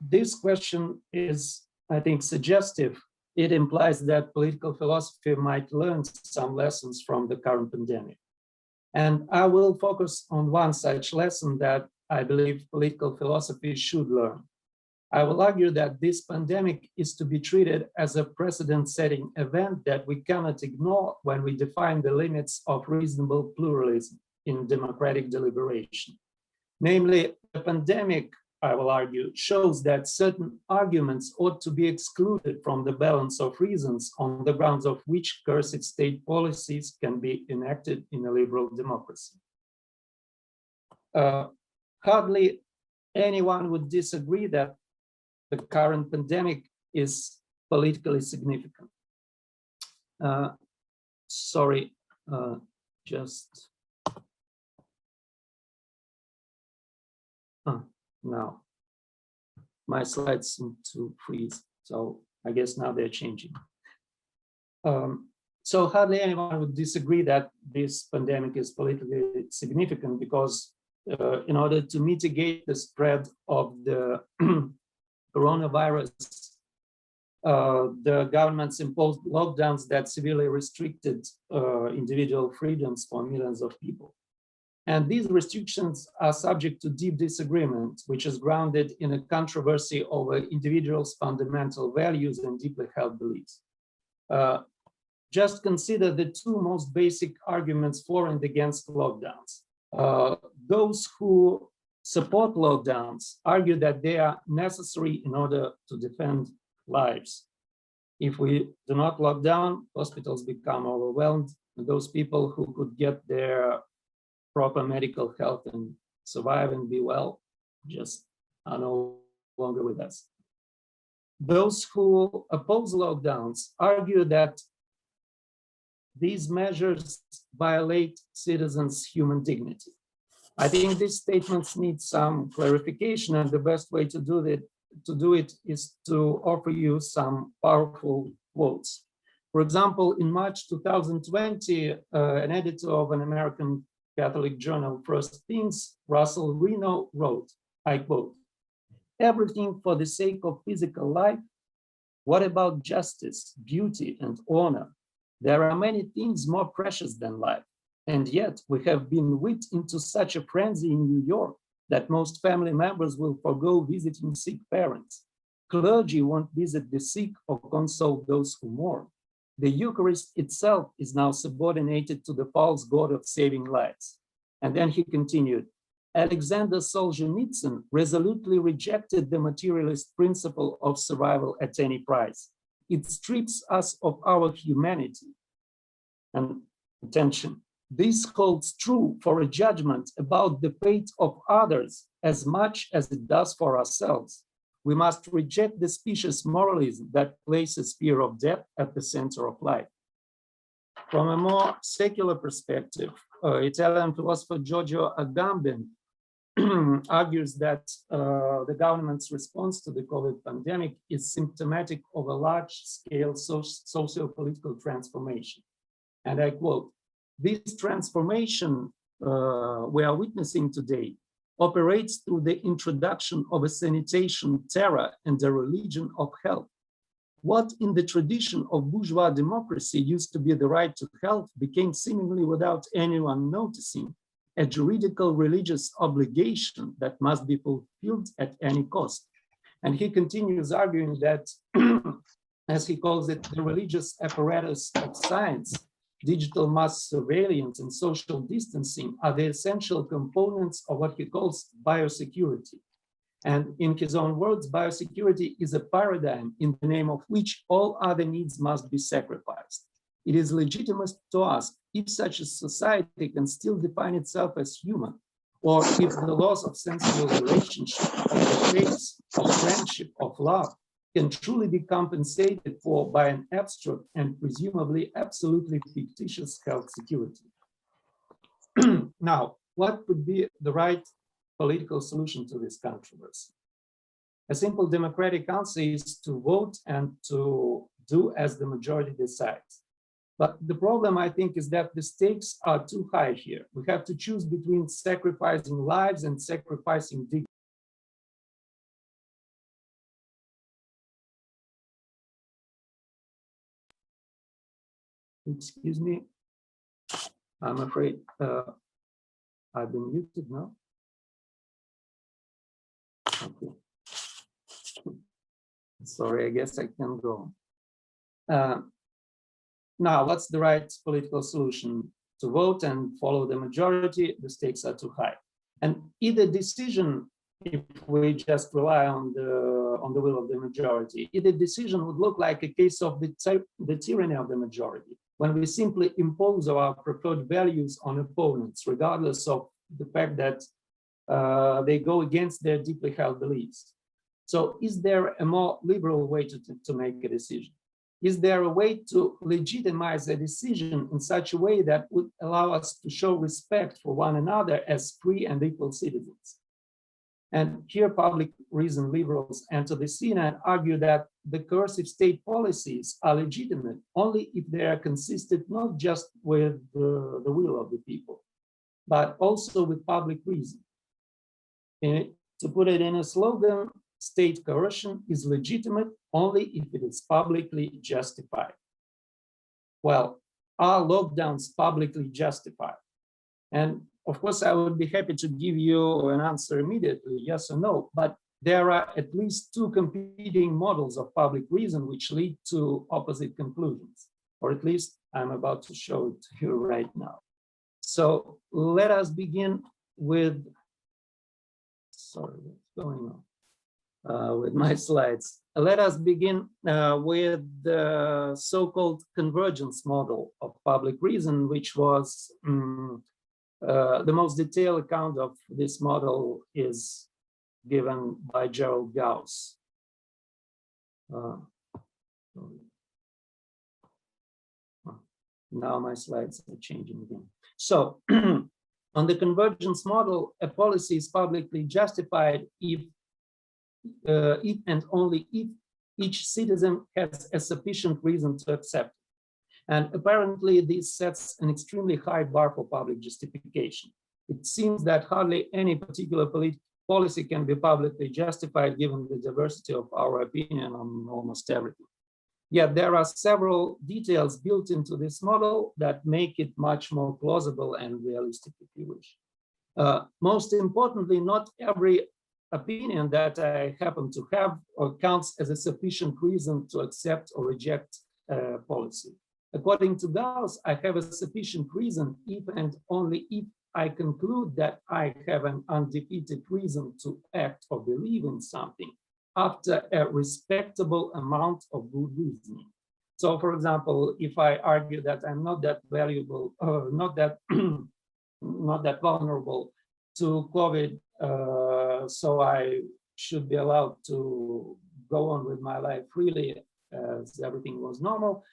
This question is, I think, suggestive. It implies that political philosophy might learn some lessons from the current pandemic. And I will focus on one such lesson that I believe political philosophy should learn. I will argue that this pandemic is to be treated as a precedent-setting event that we cannot ignore when we define the limits of reasonable pluralism in democratic deliberation. Namely, the pandemic, I will argue, shows that certain arguments ought to be excluded from the balance of reasons on the grounds of which coercive state policies can be enacted in a liberal democracy. Hardly anyone would disagree that the current pandemic is politically significant. Now my slides seem to freeze, so I guess now they're changing. So hardly anyone would disagree that this pandemic is politically significant because in order to mitigate the spread of the coronavirus, the governments imposed lockdowns that severely restricted individual freedoms for millions of people. And these restrictions are subject to deep disagreement, which is grounded in a controversy over individuals' fundamental values and deeply held beliefs. Just consider the two most basic arguments for and against lockdowns. Those who support lockdowns argue that they are necessary in order to defend lives. If we do not lock down, hospitals become overwhelmed, and those people who could get their proper medical health and survive and be well just are no longer with us. Those who oppose lockdowns argue that these measures violate citizens' human dignity. I think these statements need some clarification, and the best way to do it is to offer you some powerful quotes. For example, in March 2020, an editor of an American Catholic journal, First Things, Russell Reno, wrote, I quote, "Everything for the sake of physical life? What about justice, beauty, and honor? There are many things more precious than life. And yet we have been whipped into such a frenzy in New York that most family members will forego visiting sick parents. Clergy won't visit the sick or console those who mourn. The Eucharist itself is now subordinated to the false god of saving lives." And then he continued, "Alexander Solzhenitsyn resolutely rejected the materialist principle of survival at any price. It strips us of our humanity." And attention, this holds true for a judgment about the fate of others as much as it does for ourselves. We must reject the specious moralism that places fear of death at the center of life. From a more secular perspective, Italian philosopher Giorgio Agamben argues that the government's response to the COVID pandemic is symptomatic of a large-scale socio-political transformation. And I quote, "This transformation we are witnessing today operates through the introduction of a sanitation terror and a religion of health. What in the tradition of bourgeois democracy used to be the right to health became seemingly without anyone noticing a juridical religious obligation that must be fulfilled at any cost." And he continues arguing that, as he calls it, the religious apparatus of science, digital mass surveillance, and social distancing are the essential components of what he calls biosecurity. And in his own words, biosecurity is a paradigm in the name of which all other needs must be sacrificed. It is legitimate to ask if such a society can still define itself as human, or if the loss of sensible relationship, of the faith, of friendship, of love, can truly be compensated for by an abstract and presumably absolutely fictitious health security. Now, what would be the right political solution to this controversy? A simple democratic answer is to vote and to do as the majority decides. But the problem, I think, is that the stakes are too high here. We have to choose between sacrificing lives and sacrificing dignity. Excuse me. I'm afraid I've been muted now. Okay. Sorry, I guess I can go. Now, what's the right political solution? To vote and follow the majority, the stakes are too high. And either decision, if we just rely on the will of the majority, either decision would look like a case of the tyranny of the majority, when we simply impose our preferred values on opponents, regardless of the fact that they go against their deeply held beliefs. So is there a more liberal way to make a decision? Is there a way to legitimize a decision in such a way that would allow us to show respect for one another as free and equal citizens? And here public reason liberals enter the scene and argue that the coercive state policies are legitimate only if they are consistent not just with the will of the people, but also with public reason. To put it in a slogan, state coercion is legitimate only if it is publicly justified. Well, are lockdowns publicly justified? And of course, I would be happy to give you an answer immediately, yes or no, but there are at least two competing models of public reason which lead to opposite conclusions, or at least I'm about to show it to you right now. So let us begin with, sorry, what's going on? With my slides. Let us begin with the so-called convergence model of public reason, which was the most detailed account of this model is given by Gerald Gauss. Now my slides are changing again. So on the convergence model, a policy is publicly justified if and only if each citizen has a sufficient reason to accept it. And apparently this sets an extremely high bar for public justification. It seems that hardly any particular policy can be publicly justified given the diversity of our opinion on almost everything. Yet there are several details built into this model that make it much more plausible and realistic, if you wish. Most importantly, not every opinion that I happen to have counts as a sufficient reason to accept or reject a policy. According to Gauss, I have a sufficient reason if and only if I conclude that I have an undefeated reason to act or believe in something after a respectable amount of good reasoning. So, for example, if I argue that I'm not that valuable, not that vulnerable to COVID, so I should be allowed to go on with my life freely as everything was normal.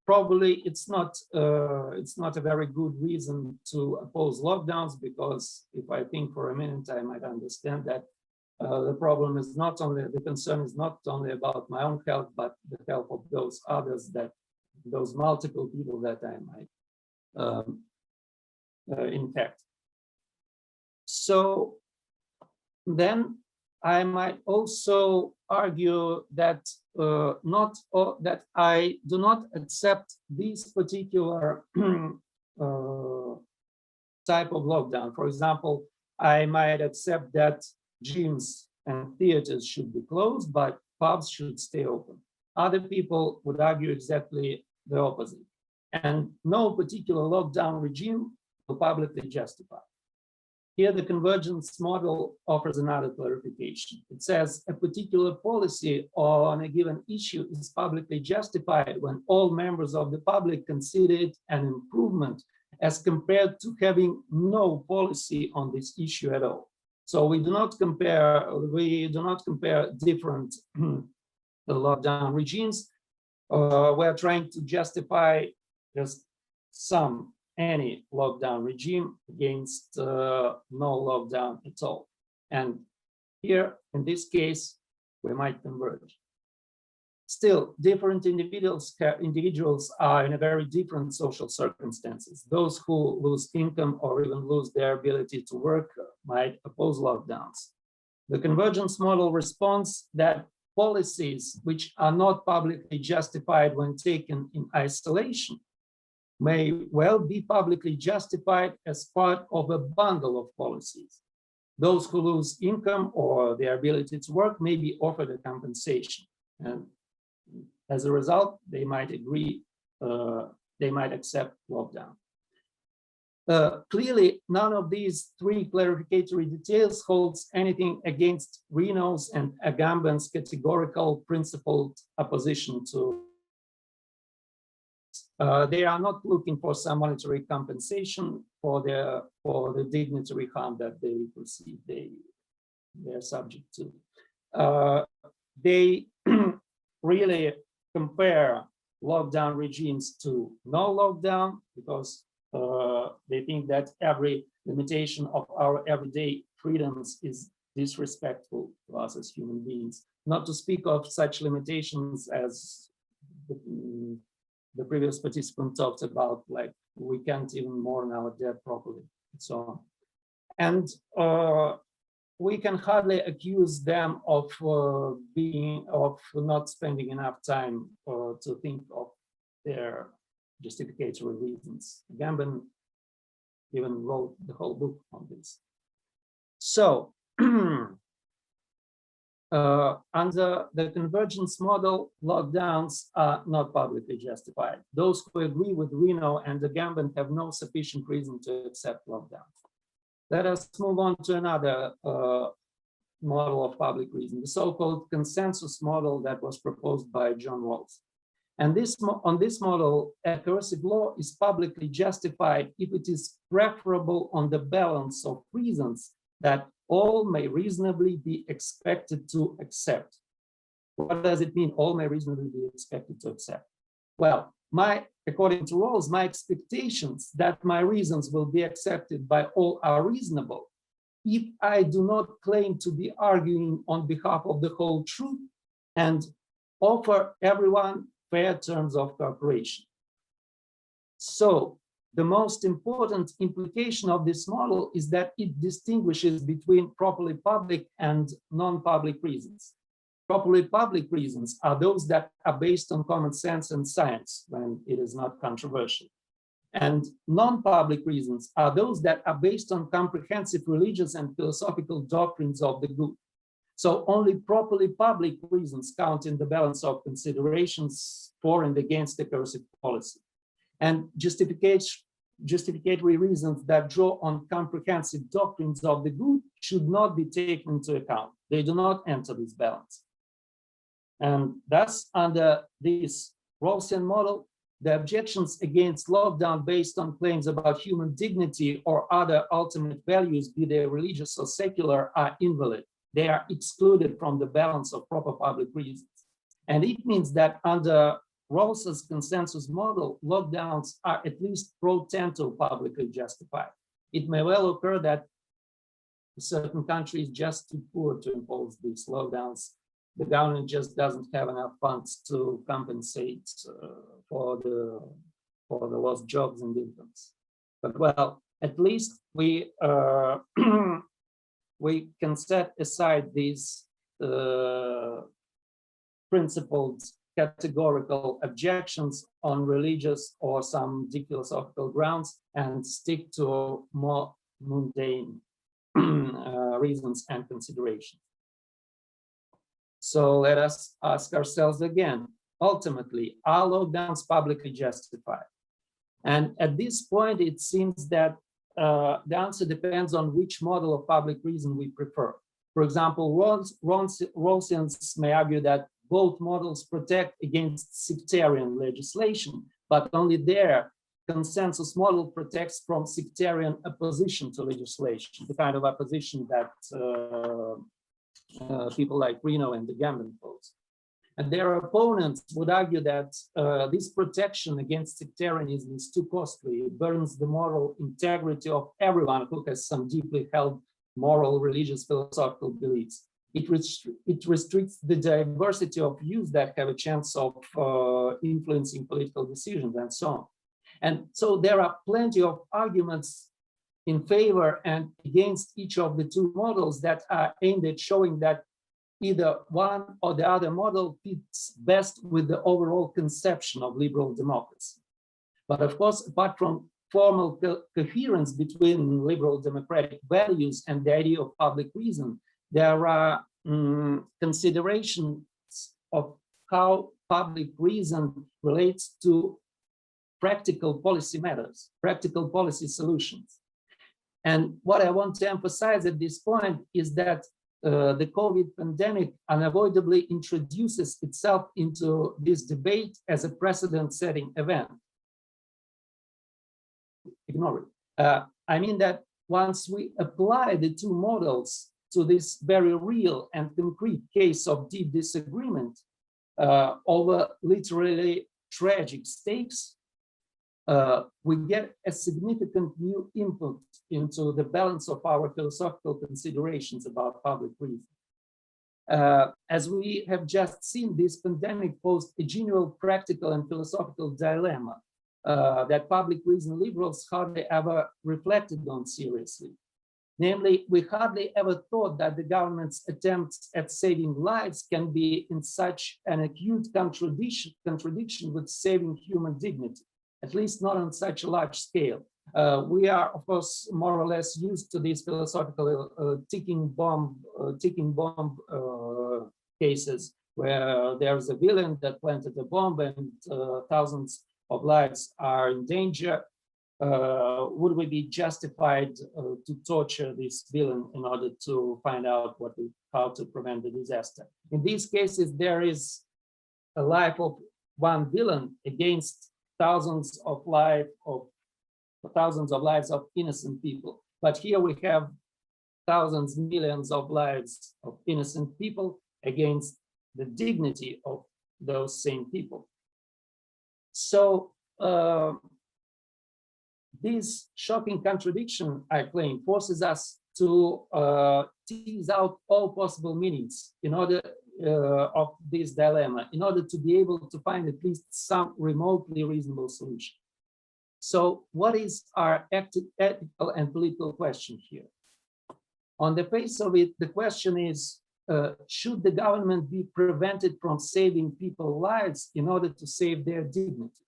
Probably it's not a very good reason to oppose lockdowns, because if I think for a minute, I might understand that the problem is not only, the concern is not only about my own health, but the health of those others, those multiple people that I might infect. So then I might also argue that that I do not accept this particular type of lockdown. For example, I might accept that gyms and theaters should be closed, but pubs should stay open. Other people would argue exactly the opposite. And no particular lockdown regime will publicly justify. Here, the convergence model offers another clarification. It says a particular policy on a given issue is publicly justified when all members of the public consider it an improvement as compared to having no policy on this issue at all. So we do not compare different lockdown regimes. We're trying to justify just any lockdown regime against no lockdown at all. And here, in this case, we might converge. Still, different individuals are in a very different social circumstances. Those who lose income or even lose their ability to work might oppose lockdowns. The convergence model responds that policies which are not publicly justified when taken in isolation may well be publicly justified as part of a bundle of policies. Those who lose income or their ability to work may be offered a compensation. And as a result, they might agree, they might accept lockdown. Clearly, none of these three clarificatory details holds anything against Reno's and Agamben's categorical principled opposition to. They are not looking for some monetary compensation for the dignitary harm that they perceive they're subject to. They really compare lockdown regimes to no lockdown because they think that every limitation of our everyday freedoms is disrespectful to us as human beings. Not to speak of such limitations as the previous participant talked about, like we can't even mourn our dead properly, and so on. And we can hardly accuse them of not spending enough time to think of their justificatory reasons. Agamben even wrote the whole book on this. So, under the convergence model, lockdowns are not publicly justified. Those who agree with Reno and Agamben have no sufficient reason to accept lockdown. Let us move on to another model of public reason, the so-called consensus model that was proposed by John Rawls. And on this model, a coercive law is publicly justified if it is preferable on the balance of reasons that all may reasonably be expected to accept. What does it mean, all may reasonably be expected to accept? Well, according to Rawls, my expectations that my reasons will be accepted by all are reasonable if I do not claim to be arguing on behalf of the whole truth and offer everyone fair terms of cooperation. So the most important implication of this model is that it distinguishes between properly public and non-public reasons. Properly public reasons are those that are based on common sense and science when it is not controversial. And non-public reasons are those that are based on comprehensive religious and philosophical doctrines of the good. So only properly public reasons count in the balance of considerations for and against the coercive policy. And justificatory reasons that draw on comprehensive doctrines of the good should not be taken into account. They do not enter this balance. And thus, under this Rawlsian model, the objections against lockdown based on claims about human dignity or other ultimate values, be they religious or secular, are invalid. They are excluded from the balance of proper public reasons. And it means that under Rawls's consensus model, lockdowns are at least pro tanto publicly justified. It may well occur that certain countries just too poor to impose these lockdowns. The government just doesn't have enough funds to compensate for the lost jobs and incomes. But well, at least we we can set aside these principled categorical objections on religious or some deep philosophical grounds and stick to more mundane reasons and considerations. So let us ask ourselves again, ultimately, are lockdowns publicly justified? And at this point, it seems that the answer depends on which model of public reason we prefer. For example, Rawlsians may argue that both models protect against sectarian legislation, but only their consensus model protects from sectarian opposition to legislation, the kind of opposition that people like Reno and Agamben pose. And their opponents would argue that this protection against sectarianism is too costly. It burns the moral integrity of everyone who has some deeply held moral, religious, philosophical beliefs. It restricts the diversity of views that have a chance of influencing political decisions and so on. And so there are plenty of arguments in favor and against each of the two models that are aimed at showing that either one or the other model fits best with the overall conception of liberal democracy. But of course, apart from formal coherence between liberal democratic values and the idea of public reason, there are considerations of how public reason relates to practical policy matters, practical policy solutions. And what I want to emphasize at this point is that the COVID pandemic unavoidably introduces itself into this debate as a precedent-setting event. Ignore it. I mean that once we apply the two models to this very real and concrete case of deep disagreement over literally tragic stakes, we get a significant new input into the balance of our philosophical considerations about public reason. As we have just seen, this pandemic posed a genuine practical and philosophical dilemma that public reason liberals hardly ever reflected on seriously. Namely, we hardly ever thought that the government's attempts at saving lives can be in such an acute contradiction with saving human dignity, at least not on such a large scale. We are, of course, more or less used to these philosophical ticking bomb cases where there's a villain that planted a bomb and thousands of lives are in danger. Would we be justified to torture this villain in order to find out how to prevent the disaster? In these cases, there is a life of one villain against thousands of lives of innocent people. But here we have thousands, millions of lives of innocent people against the dignity of those same people. So this shocking contradiction, I claim, forces us to tease out all possible meanings in order of this dilemma, in order to be able to find at least some remotely reasonable solution. So what is our ethical and political question here? On the face of it, the question is, should the government be prevented from saving people's lives in order to save their dignity?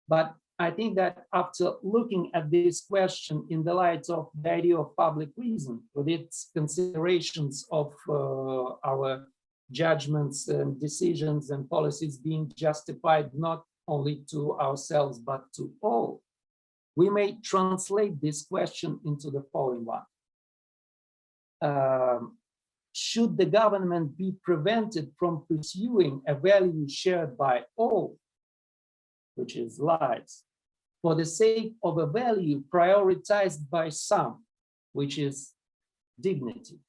But I think that after looking at this question in the light of the idea of public reason, with its considerations of our judgments and decisions and policies being justified not only to ourselves but to all, we may translate this question into the following one. Should the government be prevented from pursuing a value shared by all, which is lives, for the sake of a value prioritized by some, which is dignity?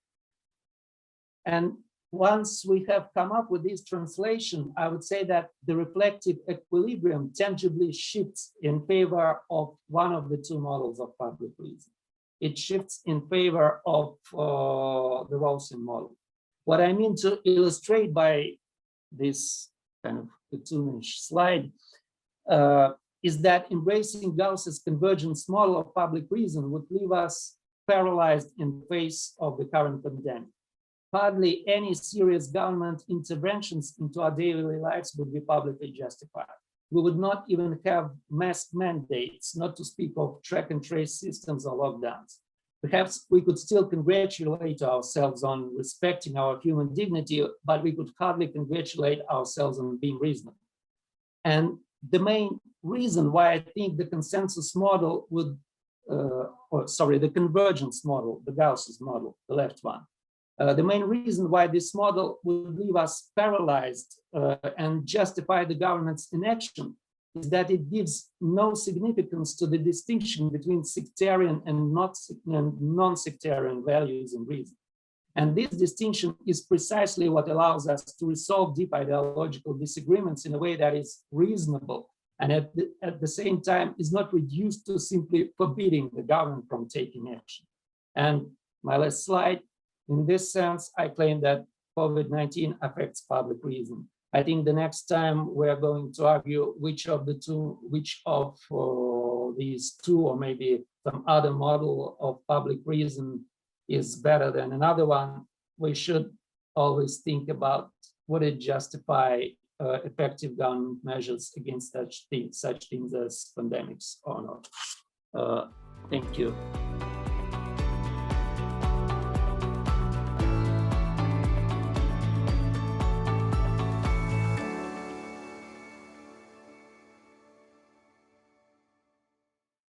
And once we have come up with this translation, I would say that the reflective equilibrium tangibly shifts in favor of one of the two models of public reason. It shifts in favor of the Rawlsian model. What I mean to illustrate by this kind of cartoonish slide is that embracing Gauss's convergence model of public reason would leave us paralyzed in the face of the current pandemic. Hardly any serious government interventions into our daily lives would be publicly justified. We would not even have mask mandates, not to speak of track and trace systems or lockdowns. Perhaps we could still congratulate ourselves on respecting our human dignity, but we could hardly congratulate ourselves on being reasonable. And the main reason why I think the consensus model would, the convergence model, the Gauss's model, the left one, the main reason why this model would leave us paralyzed and justify the government's inaction is that it gives no significance to the distinction between sectarian and non-sectarian values and reason. And this distinction is precisely what allows us to resolve deep ideological disagreements in a way that is reasonable and at the same time is not reduced to simply forbidding the government from taking action. And my last slide, in this sense, I claim that COVID-19 affects public reason. I think the next time we're going to argue which of these two, or maybe some other model of public reason is better than another one, we should always think about would it justify effective government measures against such things as pandemics or not. Thank you.